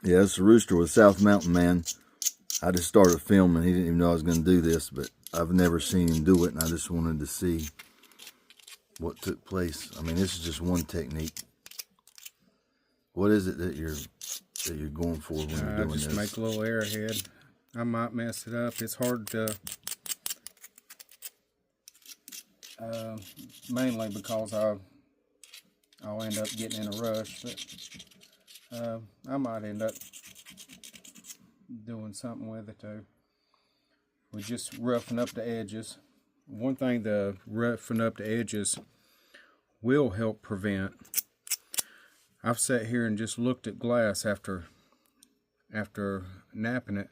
Yeah, it's a rooster with South Mountain Man. I just started filming. He didn't even know I was going to do this, but I've never seen him do it, and I just wanted to see what took place. I mean, this is just one technique. What is it that you're going for when you're doing just this? make a little arrowhead. I might mess it up. It's hard to, mainly because I'll end up getting in a rush, but I might end up doing something with it too. We just roughen up the edges. One thing to roughen up the edges will help prevent. I've sat here and just looked at glass after napping it,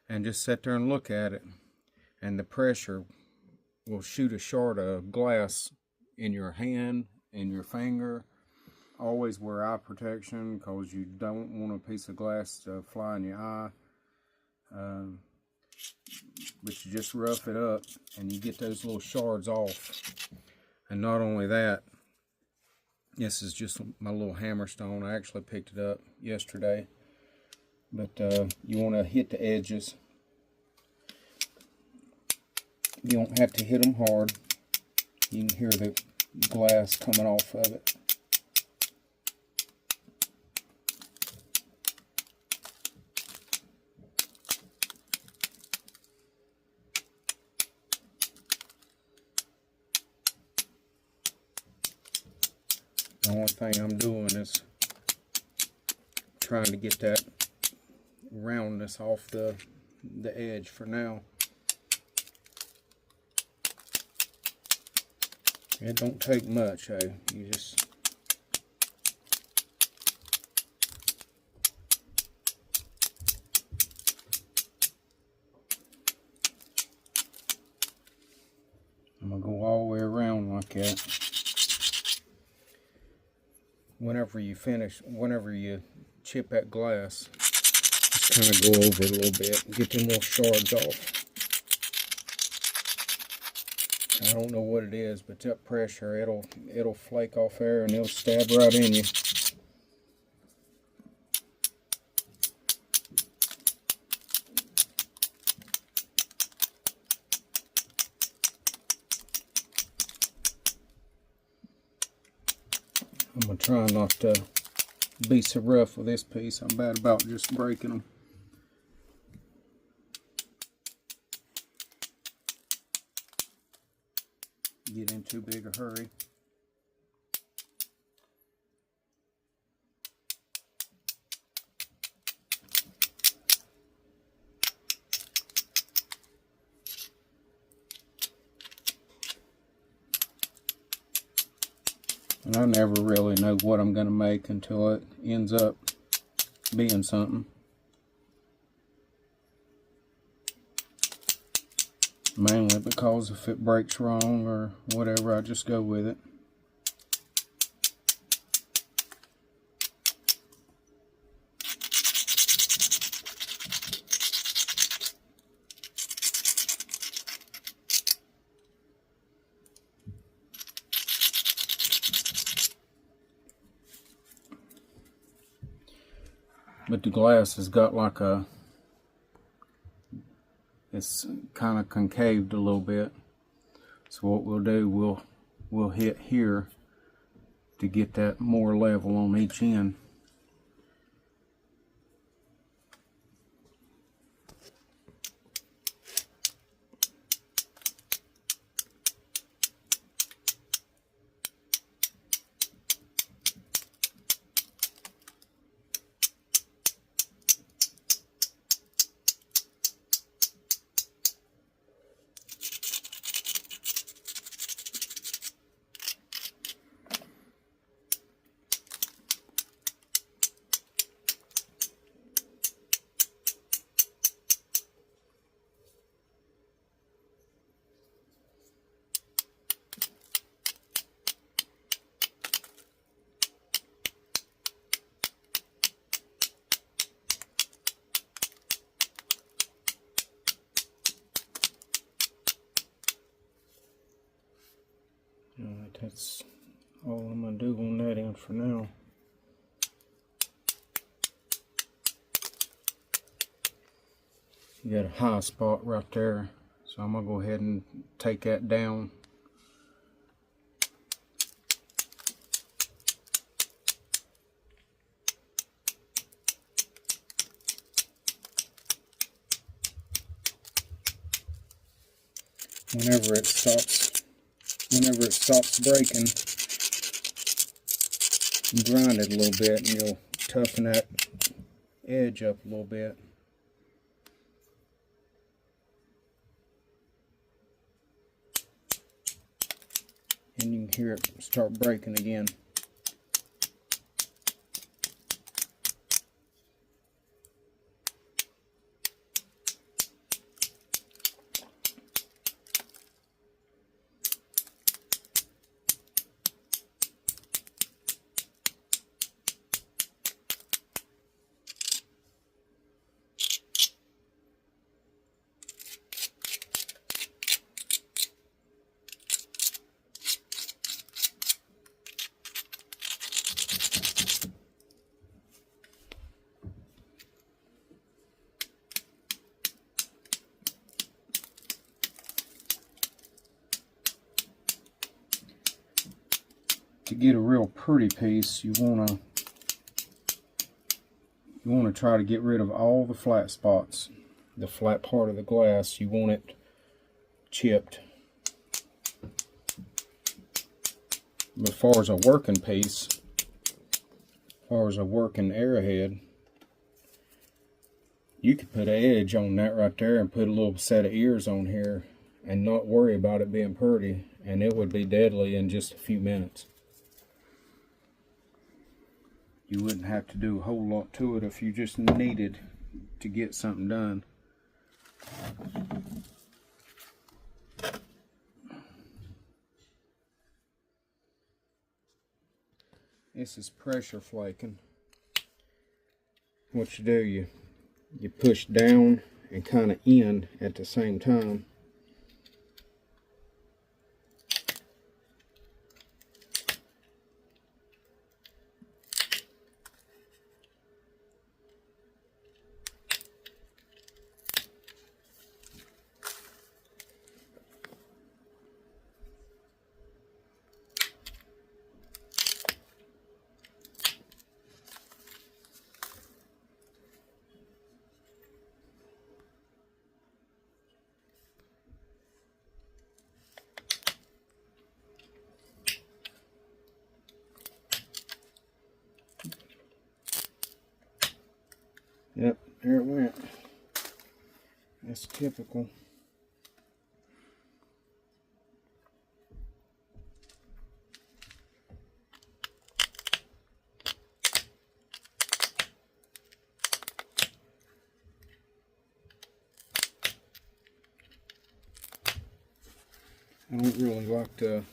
and just sat there and look at it, and the pressure will shoot a shard of glass in your hand, in your finger. Always wear eye protection because you don't want a piece of glass to fly in your eye. But you just rough it up and you get those little shards off. And not only that, this is just my little hammer stone. I actually picked it up yesterday. But you want to hit the edges. You don't have to hit them hard. You can hear the glass coming off of it. The only thing I'm doing is trying to get that roundness off the edge for now. It don't take much, hey. You just I'm gonna go all the way around like that. Whenever you chip that glass, just kind of go over it a little bit and get them little shards off. I don't know what it is, but that pressure, it'll flake off there and it'll stab right in you. I'm gonna try not to be so rough with this piece. I'm bad about just breaking them. Get in too big a hurry. And I never really know what I'm going to make until it ends up being something. Mainly because if it breaks wrong or whatever, I just go with it. But the glass has got like it's kind of concaved a little bit. So what we'll do, we'll hit here to get that more level on each end. Alright, that's all I'm going to do on that end for now. You got a high spot right there, so I'm gonna go ahead and take that down. Whenever it stops breaking, grind it a little bit and you'll toughen that edge up a little bit. And you can hear it start breaking again. To get a real pretty piece, you wanna try to get rid of all the flat spots. The flat part of the glass, you want it chipped. But as far as a working piece, as far as a working arrowhead, you could put an edge on that right there and put a little set of ears on here and not worry about it being pretty, and it would be deadly in just a few minutes. You wouldn't have to do a whole lot to it if you just needed to get something done. This is pressure flaking. What you do, you push down and kind of in at the same time. Yep, there it went. That's typical. I don't really like to,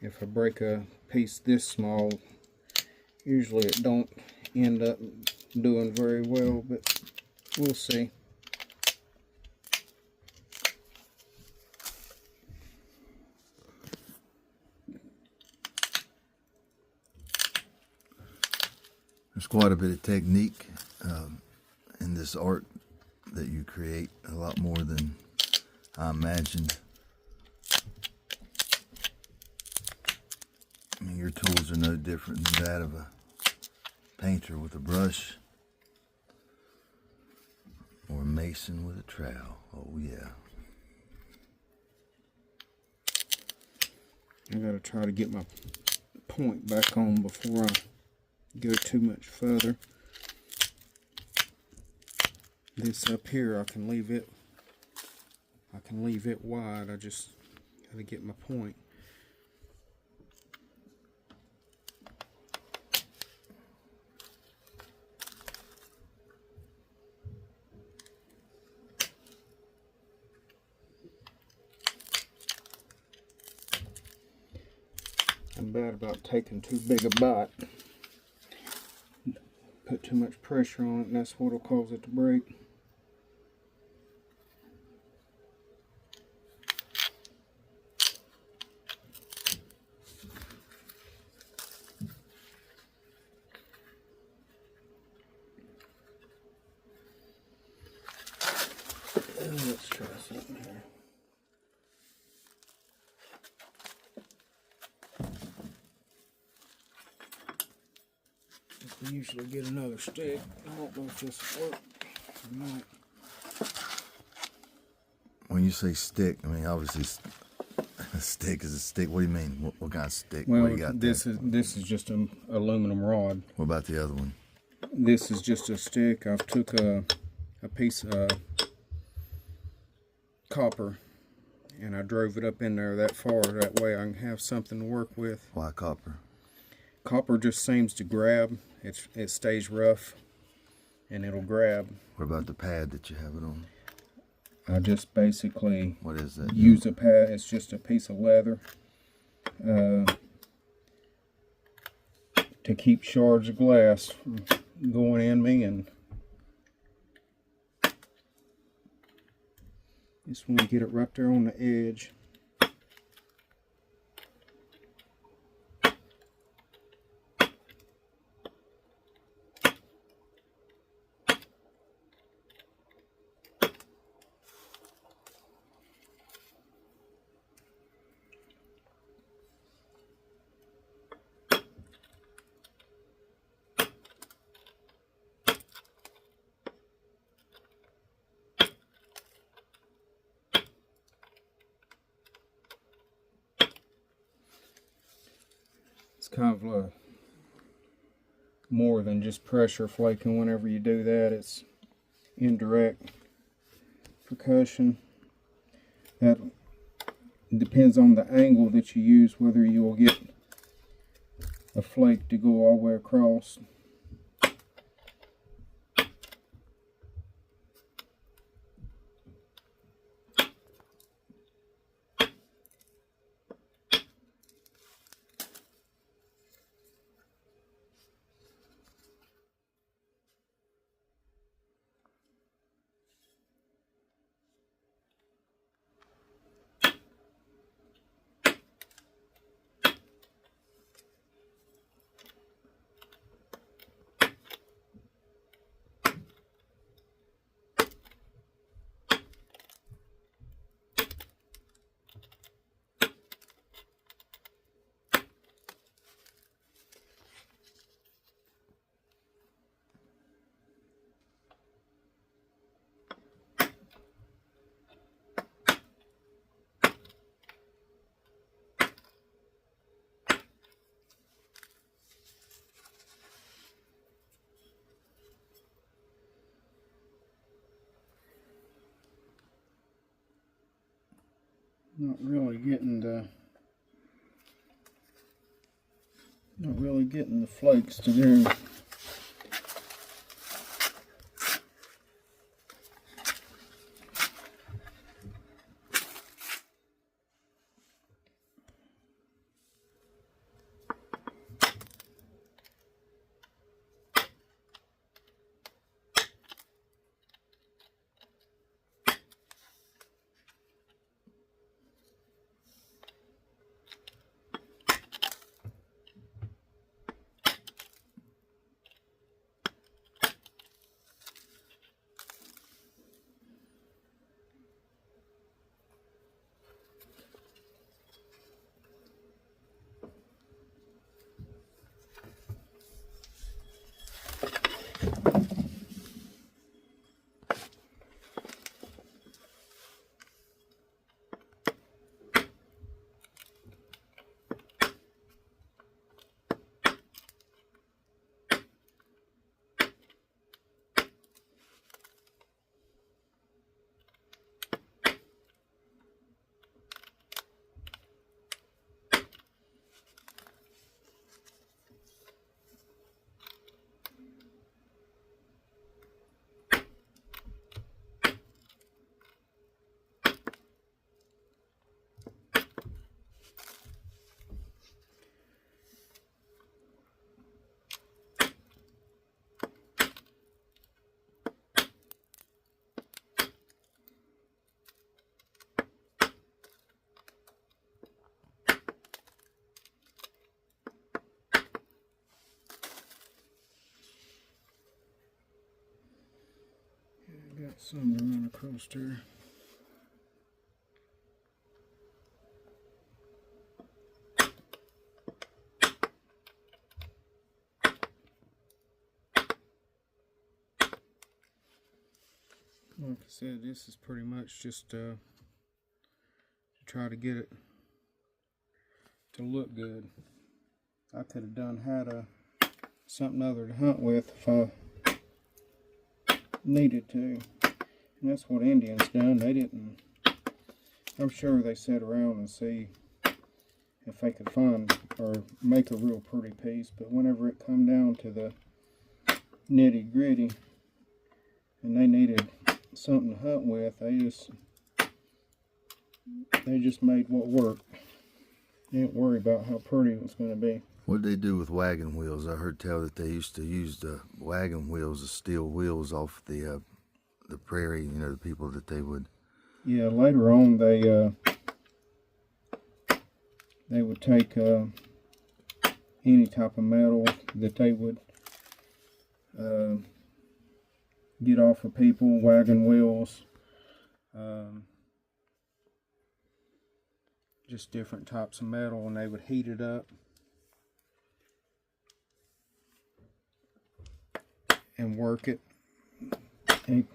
if I break a piece this small, usually it don't end up doing very well, but we'll see. There's quite a bit of technique in this art that you create, a lot more than I imagined. I mean, your tools are no different than that of a painter with a brush or a mason with a trowel. Oh yeah. I gotta try to get my point back on before I go too much further. This up here, I can leave it wide. I just gotta get my point. I'm bad about taking too big a bite. Put too much pressure on it, and that's what'll cause it to break. Let's try something here. We usually get another stick. I don't know if this will work or not. When you say stick, I mean obviously a stick is a stick. What do you mean? What kind of stick? Well, What you got this there? is just an aluminum rod. What about the other one? This is just a stick. I've took a piece of copper and I drove it up in there that far. That way I can have something to work with. Why copper? Copper just seems to grab. It stays rough and it'll grab. What about the pad that you have it on? I just basically What is that? use a pad. It's just a piece of leather to keep shards of glass from going in me, and just want to get it right there on the edge. It's kind of more than just pressure flaking. Whenever you do that, it's indirect percussion. That depends on the angle that you use, whether you will get a flake to go all the way across. Not really getting the flakes to there. Got some to run across there. Like I said, this is pretty much just to try to get it to look good. I could have had something other to hunt with if I needed to. And that's what Indians done. They didn't. I'm sure they sat around and see if they could find or make a real pretty piece. But whenever it come down to the nitty gritty, and they needed something to hunt with, they just made what worked. They didn't worry about how pretty it was going to be. What did they do with wagon wheels? I heard tell that they used to use the wagon wheels, the steel wheels off the prairie. You know, the people that they would. Yeah, later on they would take any type of metal that they would get off of people, wagon wheels, just different types of metal, and they would heat it up and work it. And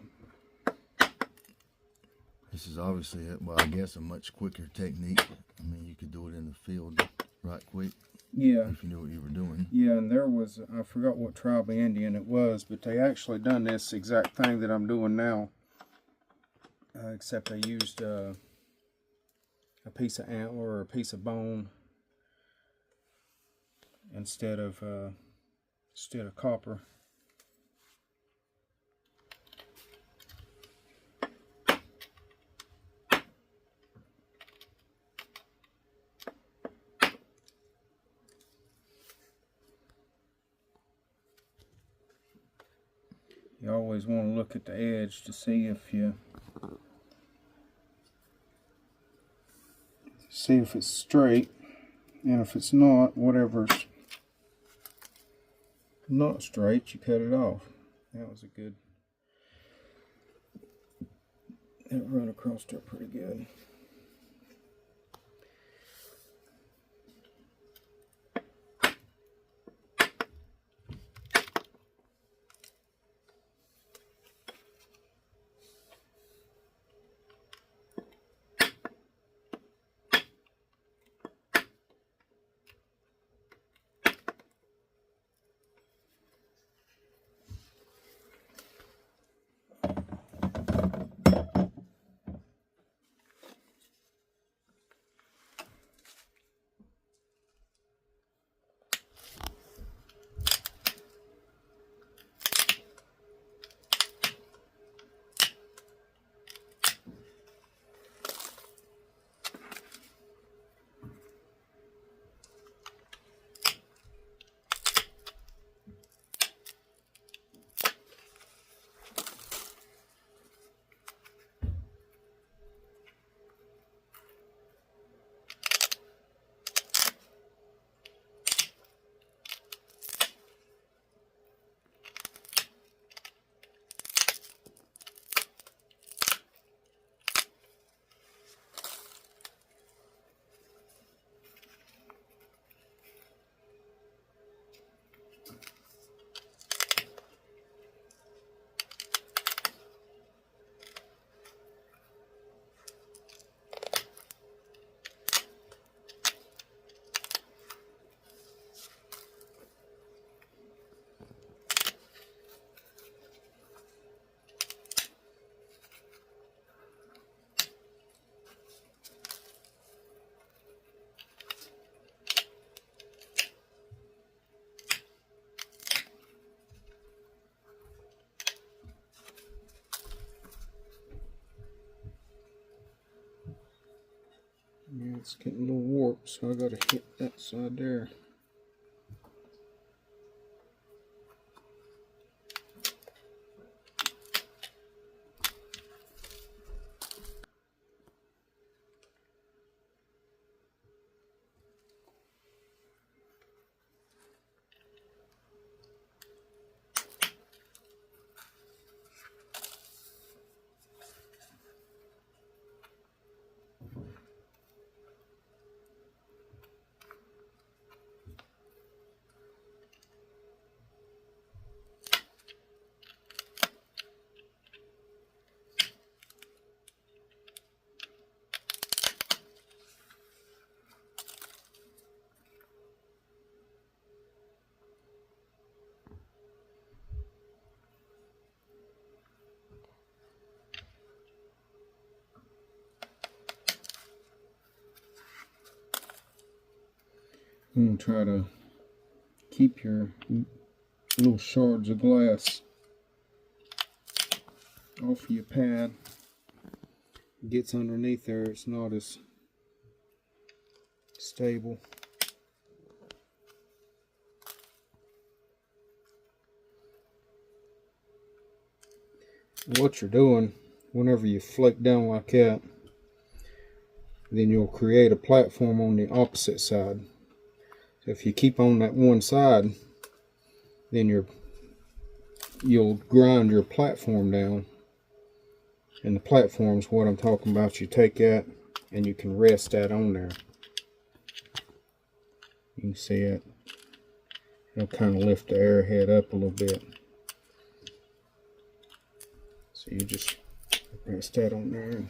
this is obviously, well, I guess a much quicker technique. I mean, you could do it in the field right quick. yeah. If you knew what you were doing. Yeah, and there was, I forgot what tribe of Indian it was, but they actually done this exact thing that I'm doing now. Except they used a piece of antler or a piece of bone instead of copper. You always want to look at the edge to see if it's straight, and if it's not, whatever's not straight, you cut it off. That was a good, that run across there pretty good. Yeah, it's getting a little warped, so I gotta hit that side there. I'm going to try to keep your little shards of glass off of your pad. It gets underneath there, it's not as stable. What you're doing, whenever you flake down like that, then you'll create a platform on the opposite side. So if you keep on that one side, then you'll grind your platform down. And the platform's what I'm talking about. You take that and you can rest that on there. You can see it. It'll kind of lift the arrowhead up a little bit. So you just rest that on there. And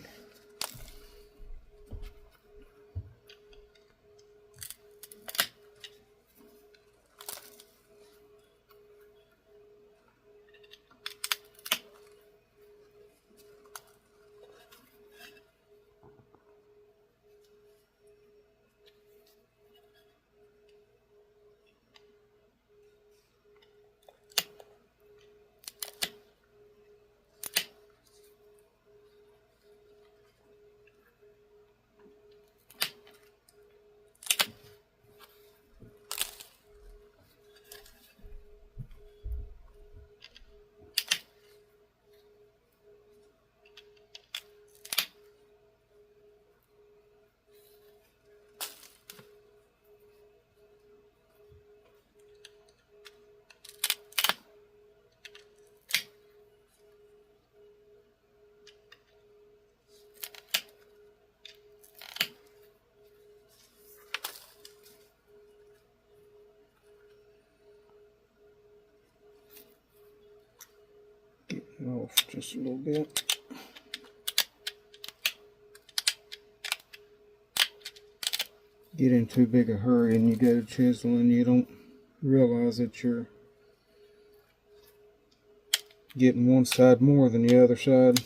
get it off just a little bit. Get in too big a hurry and you go to chisel and you don't realize that you're getting one side more than the other side.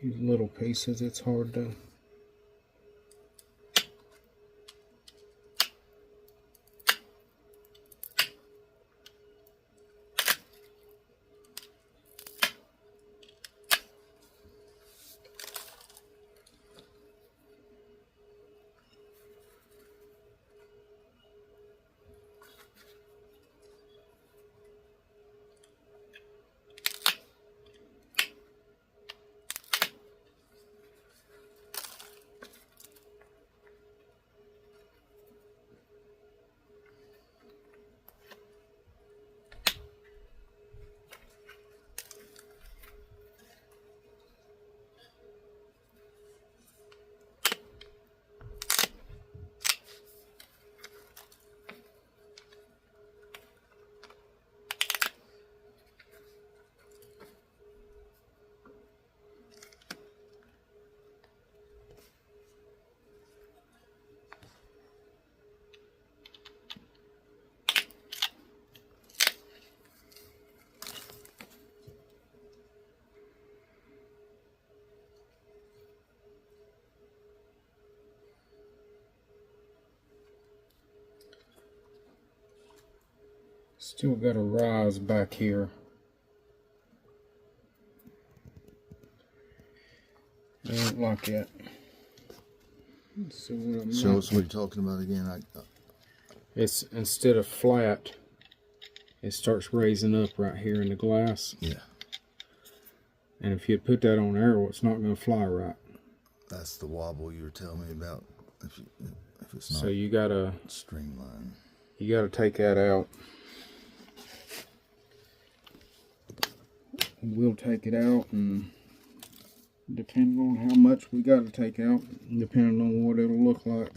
These little pieces, it's hard to still got a rise back here. I don't like it. So what I'm Show us what you're talking about again. It's instead of flat, it starts raising up right here in the glass. Yeah. And if you put that on arrow, it's not going to fly right. That's the wobble you were telling me about. If it's not So you gotta streamlined. You gotta take that out. we'll take it out, and depending on how much we got to take out, depending on what it'll look like.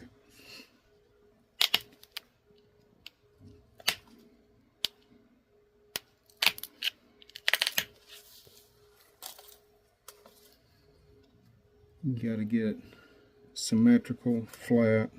You got to get it symmetrical, flat.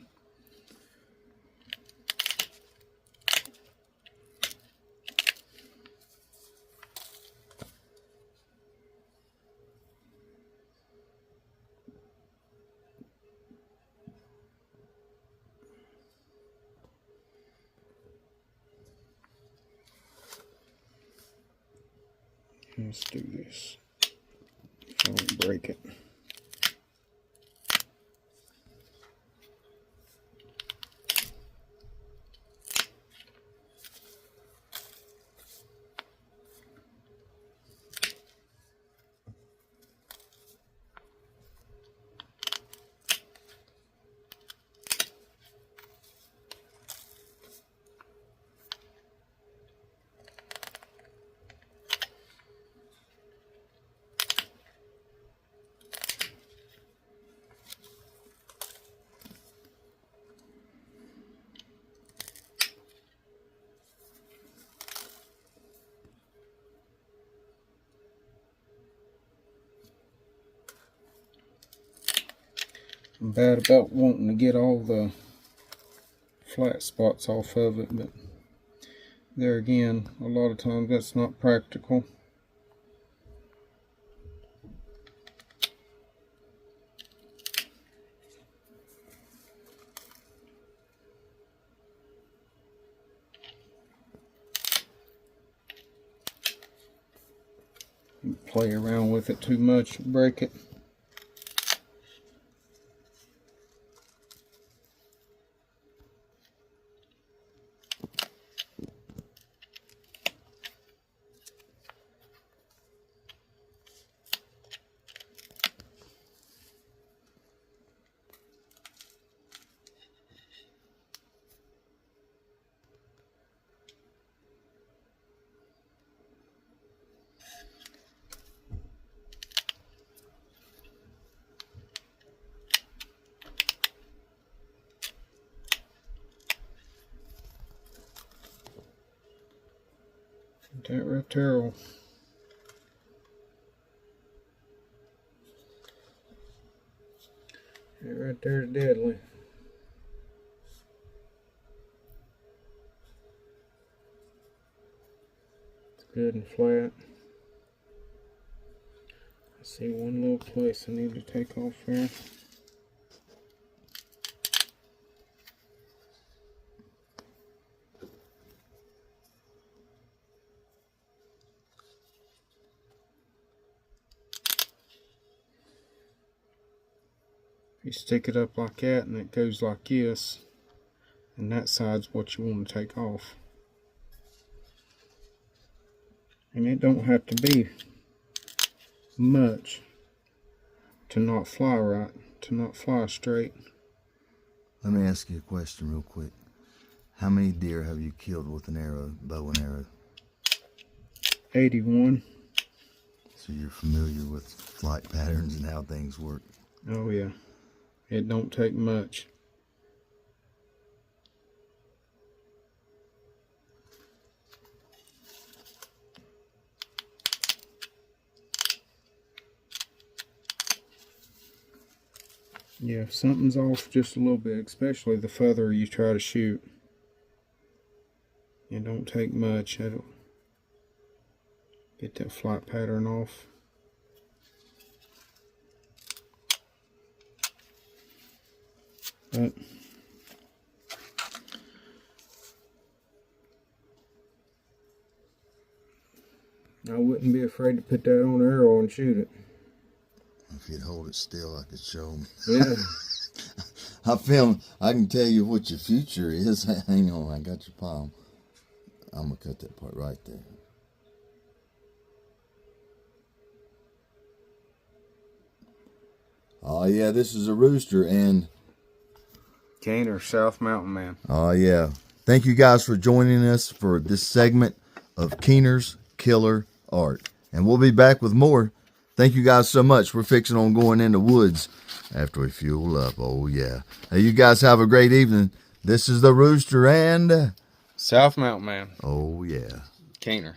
Let's do this so I don't break it. I'm bad about wanting to get all the flat spots off of it, but there again, a lot of times that's not practical. You play around with it too much, break it. That right there will that right there is deadly. It's good and flat. I see one little place I need to take off there. You stick it up like that and it goes like this, and that side's what you want to take off. And it don't have to be much to not fly right, to not fly straight. Let me ask you a question real quick. How many deer have you killed with an arrow, bow and arrow? 81. So you're familiar with flight patterns and how things work. Oh yeah. It don't take much. Yeah, if something's off just a little bit, especially the further you try to shoot, it don't take much. It'll get that flight pattern off. But I wouldn't be afraid to put that on an arrow and shoot it. If you'd hold it still, I could show them. Yeah. I can tell you what your future is. Hang on, I got your palm. I'm going to cut that part right there. Oh, yeah, this is a rooster, and Keener, South Mountain Man. oh, yeah. Thank you guys for joining us for this segment of Keener's Killer Art. And we'll be back with more. Thank you guys so much. We're fixing on going in the woods after we fuel up. Oh, yeah. Now, you guys have a great evening. This is the Rooster and... South Mountain Man. Oh, yeah. Keener.